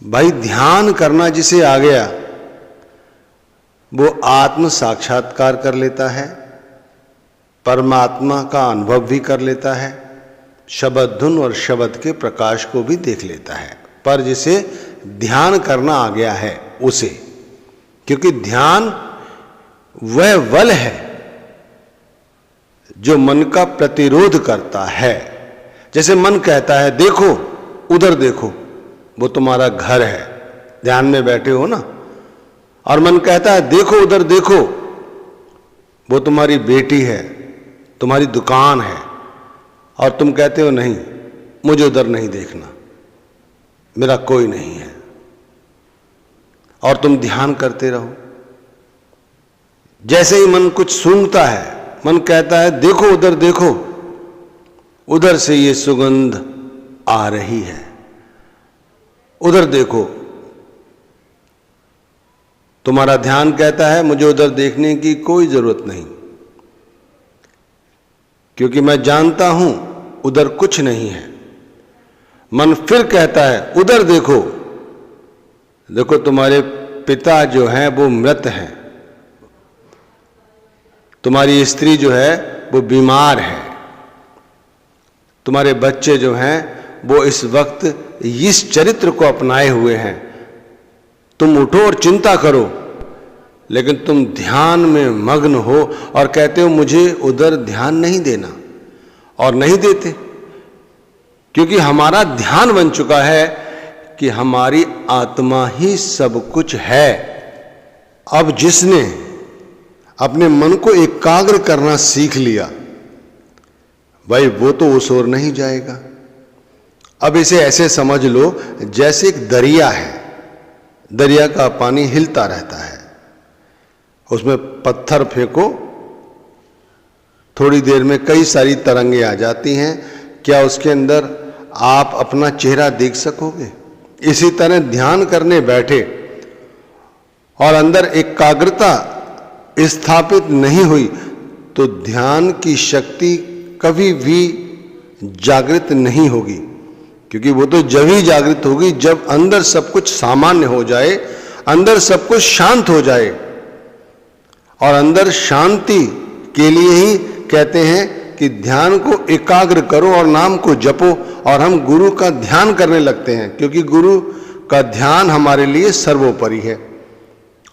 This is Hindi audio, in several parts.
भाई ध्यान करना जिसे आ गया वो आत्म साक्षात्कार कर लेता है, परमात्मा का अनुभव भी कर लेता है, शब्द धुन और शब्द के प्रकाश को भी देख लेता है। पर जिसे ध्यान करना आ गया है उसे, क्योंकि ध्यान वह बल है जो मन का प्रतिरोध करता है। जैसे मन कहता है देखो उधर देखो, वो तुम्हारा घर है, ध्यान में बैठे हो ना, और मन कहता है देखो उधर देखो, वो तुम्हारी बेटी है, तुम्हारी दुकान है, और तुम कहते हो नहीं मुझे उधर नहीं देखना, मेरा कोई नहीं है, और तुम ध्यान करते रहो। जैसे ही मन कुछ सूंघता है, मन कहता है देखो उधर देखो, उधर से ये सुगंध आ रही है, उधर देखो। तुम्हारा ध्यान कहता है मुझे उधर देखने की कोई जरूरत नहीं, क्योंकि मैं जानता हूं उधर कुछ नहीं है। मन फिर कहता है उधर देखो, देखो तुम्हारे पिता जो हैं वो मृत हैं, तुम्हारी स्त्री जो है वो बीमार है, तुम्हारे बच्चे जो हैं वो इस वक्त इस चरित्र को अपनाए हुए हैं। तुम उठो और चिंता करो, लेकिन तुम ध्यान में मग्न हो और कहते हो मुझे उधर ध्यान नहीं देना, और नहीं देते, क्योंकि हमारा ध्यान बन चुका है कि हमारी आत्मा ही सब कुछ है। अब जिसने अपने मन को एकाग्र करना सीख लिया भाई वो तो उस ओर नहीं जाएगा। अब इसे ऐसे समझ लो जैसे एक दरिया है, दरिया का पानी हिलता रहता है, उसमें पत्थर फेंको, थोड़ी देर में कई सारी तरंगे आ जाती हैं, क्या उसके अंदर आप अपना चेहरा देख सकोगे? इसी तरह ध्यान करने बैठे और अंदर एकाग्रता स्थापित नहीं हुई तो ध्यान की शक्ति कभी भी जागृत नहीं होगी, क्योंकि वो तो जब ही जागृत होगी जब अंदर सब कुछ सामान्य हो जाए, अंदर सब कुछ शांत हो जाए। और अंदर शांति के लिए ही कहते हैं कि ध्यान को एकाग्र करो और नाम को जपो, और हम गुरु का ध्यान करने लगते हैं, क्योंकि गुरु का ध्यान हमारे लिए सर्वोपरि है।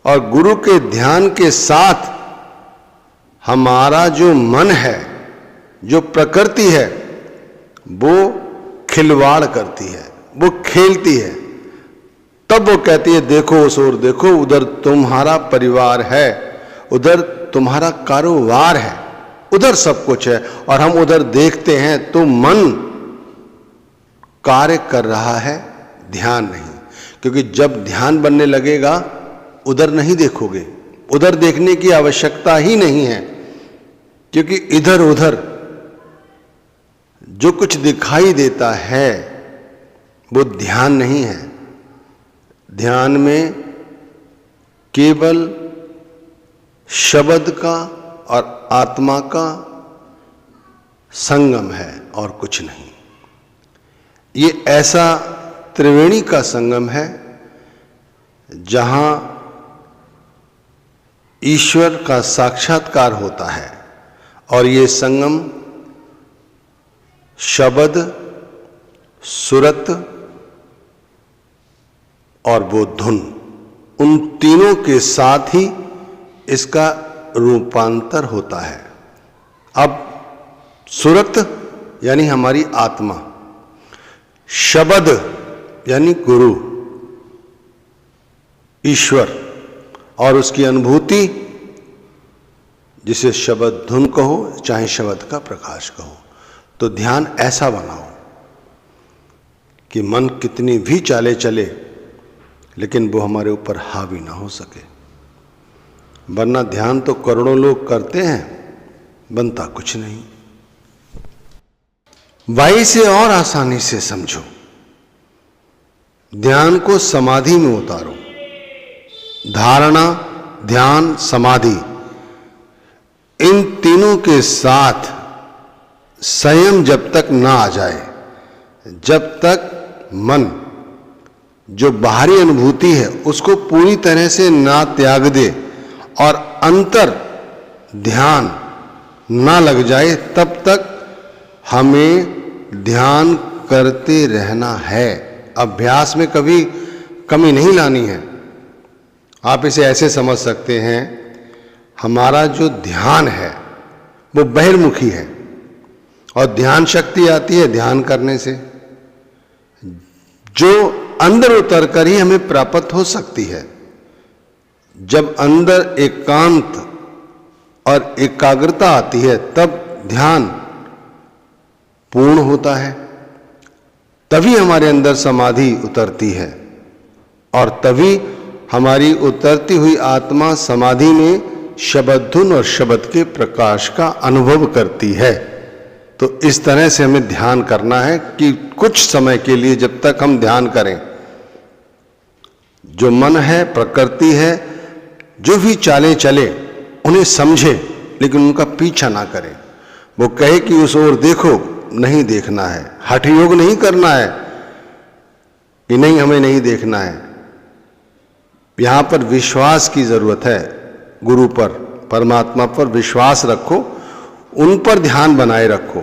और गुरु के ध्यान के साथ हमारा जो मन है, जो प्रकृति है, वो खिलवाड़ करती है, वो खेलती है। तब वो कहती है देखो उस ओर देखो, उधर तुम्हारा परिवार है, उधर तुम्हारा कारोबार है, उधर सब कुछ है, और हम उधर देखते हैं तो मन कार्य कर रहा है, ध्यान नहीं। क्योंकि जब ध्यान बनने लगेगा उधर नहीं देखोगे, उधर देखने की आवश्यकता ही नहीं है, क्योंकि इधर उधर जो कुछ दिखाई देता है वो ध्यान नहीं है। ध्यान में केवल शब्द का और आत्मा का संगम है और कुछ नहीं। ये ऐसा त्रिवेणी का संगम है जहां ईश्वर का साक्षात्कार होता है, और ये संगम शब्द, सुरत और वो धुन, उन तीनों के साथ ही इसका रूपांतर होता है। अब सुरत यानी हमारी आत्मा, शब्द यानी गुरु ईश्वर, और उसकी अनुभूति जिसे शब्द धुन कहो चाहे शब्द का प्रकाश कहो। तो ध्यान ऐसा बनाओ कि मन कितनी भी चाले चले लेकिन वो हमारे ऊपर हावी ना हो सके, वरना ध्यान तो करोड़ों लोग करते हैं, बनता कुछ नहीं। वाई से और आसानी से समझो, ध्यान को समाधि में उतारो। धारणा, ध्यान, समाधि, इन तीनों के साथ संयम जब तक ना आ जाए, जब तक मन जो बाहरी अनुभूति है उसको पूरी तरह से ना त्याग दे और अंतर ध्यान ना लग जाए, तब तक हमें ध्यान करते रहना है। अभ्यास में कभी कमी नहीं लानी है। आप इसे ऐसे समझ सकते हैं, हमारा जो ध्यान है वो बहिर्मुखी है और ध्यान शक्ति आती है ध्यान करने से, जो अंदर उतर कर ही हमें प्राप्त हो सकती है। जब अंदर एकांत और एकाग्रता आती है तब ध्यान पूर्ण होता है, तभी हमारे अंदर समाधि उतरती है और तभी हमारी उतरती हुई आत्मा समाधि में शब्द धुन और शब्द के प्रकाश का अनुभव करती है। तो इस तरह से हमें ध्यान करना है कि कुछ समय के लिए जब तक हम ध्यान करें, जो मन है, प्रकृति है, जो भी चालें चले उन्हें समझे, लेकिन उनका पीछा ना करें। वो कहे कि उस ओर देखो, नहीं देखना है। हठ योग नहीं करना है कि नहीं हमें नहीं देखना है। यहां पर विश्वास की जरूरत है। गुरु पर, परमात्मा पर विश्वास रखो, उन पर ध्यान बनाए रखो।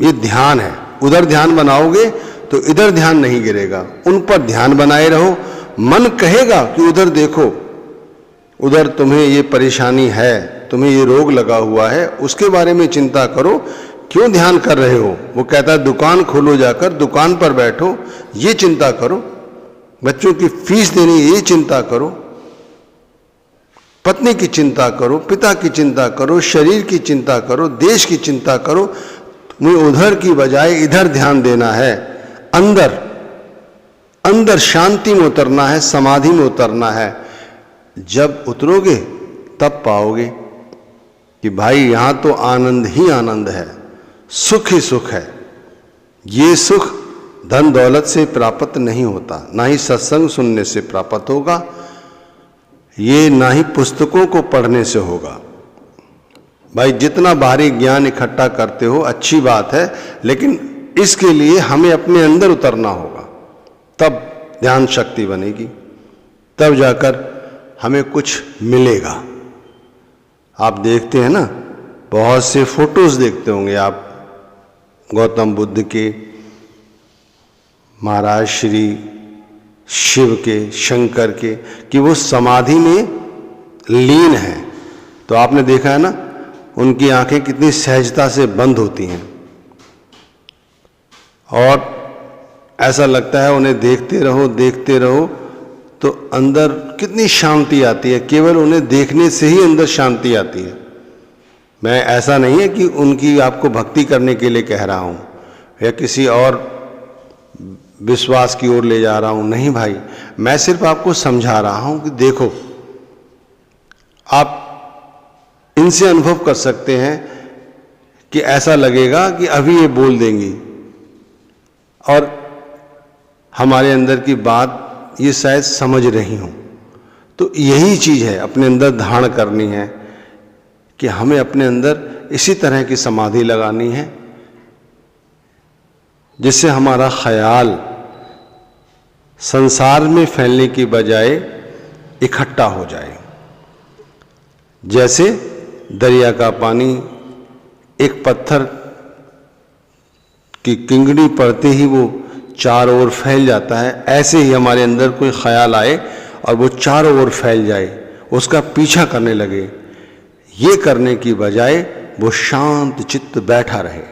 ये ध्यान है। उधर ध्यान बनाओगे तो इधर ध्यान नहीं गिरेगा। उन पर ध्यान बनाए रहो। मन कहेगा कि उधर देखो, उधर तुम्हें ये परेशानी है, तुम्हें ये रोग लगा हुआ है, उसके बारे में चिंता करो। क्यों ध्यान कर रहे हो? वो कहता है दुकान खोलो, जाकर दुकान पर बैठो, ये चिंता करो। बच्चों की फीस देनी, ये चिंता करो। पत्नी की चिंता करो, पिता की चिंता करो, शरीर की चिंता करो, देश की चिंता करो। तुम्हें उधर की बजाय इधर ध्यान देना है। अंदर अंदर शांति में उतरना है, समाधि में उतरना है। जब उतरोगे तब पाओगे कि भाई यहां तो आनंद ही आनंद है, सुख ही सुख है। ये सुख धन दौलत से प्राप्त नहीं होता, ना ही सत्संग सुनने से प्राप्त होगा, ये ना ही पुस्तकों को पढ़ने से होगा। भाई जितना बाहरी ज्ञान इकट्ठा करते हो अच्छी बात है, लेकिन इसके लिए हमें अपने अंदर उतरना होगा, तब ध्यान शक्ति बनेगी, तब जाकर हमें कुछ मिलेगा। आप देखते हैं ना, बहुत से फोटोज देखते होंगे आप गौतम बुद्ध के, महाराज श्री शिव के, शंकर के, कि वो समाधि में लीन है। तो आपने देखा है ना, उनकी आंखें कितनी सहजता से बंद होती हैं और ऐसा लगता है उन्हें देखते रहो तो अंदर कितनी शांति आती है। केवल उन्हें देखने से ही अंदर शांति आती है। मैं ऐसा नहीं है कि उनकी आपको भक्ति करने के लिए कह रहा हूं या किसी और विश्वास की ओर ले जा रहा हूं, नहीं भाई, मैं सिर्फ आपको समझा रहा हूं कि देखो, आप इनसे अनुभव कर सकते हैं कि ऐसा लगेगा कि अभी ये बोल देंगी और हमारे अंदर की बात ये शायद समझ रही हूं। तो यही चीज है, अपने अंदर धारण करनी है कि हमें अपने अंदर इसी तरह की समाधि लगानी है जिससे हमारा ख्याल संसार में फैलने की बजाय इकट्ठा हो जाए। जैसे दरिया का पानी एक पत्थर की किंगड़ी पड़ते ही वो चारों ओर फैल जाता है, ऐसे ही हमारे अंदर कोई ख्याल आए और वो चारों ओर फैल जाए, उसका पीछा करने लगे। ये करने की बजाय वो शांत चित्त बैठा रहे।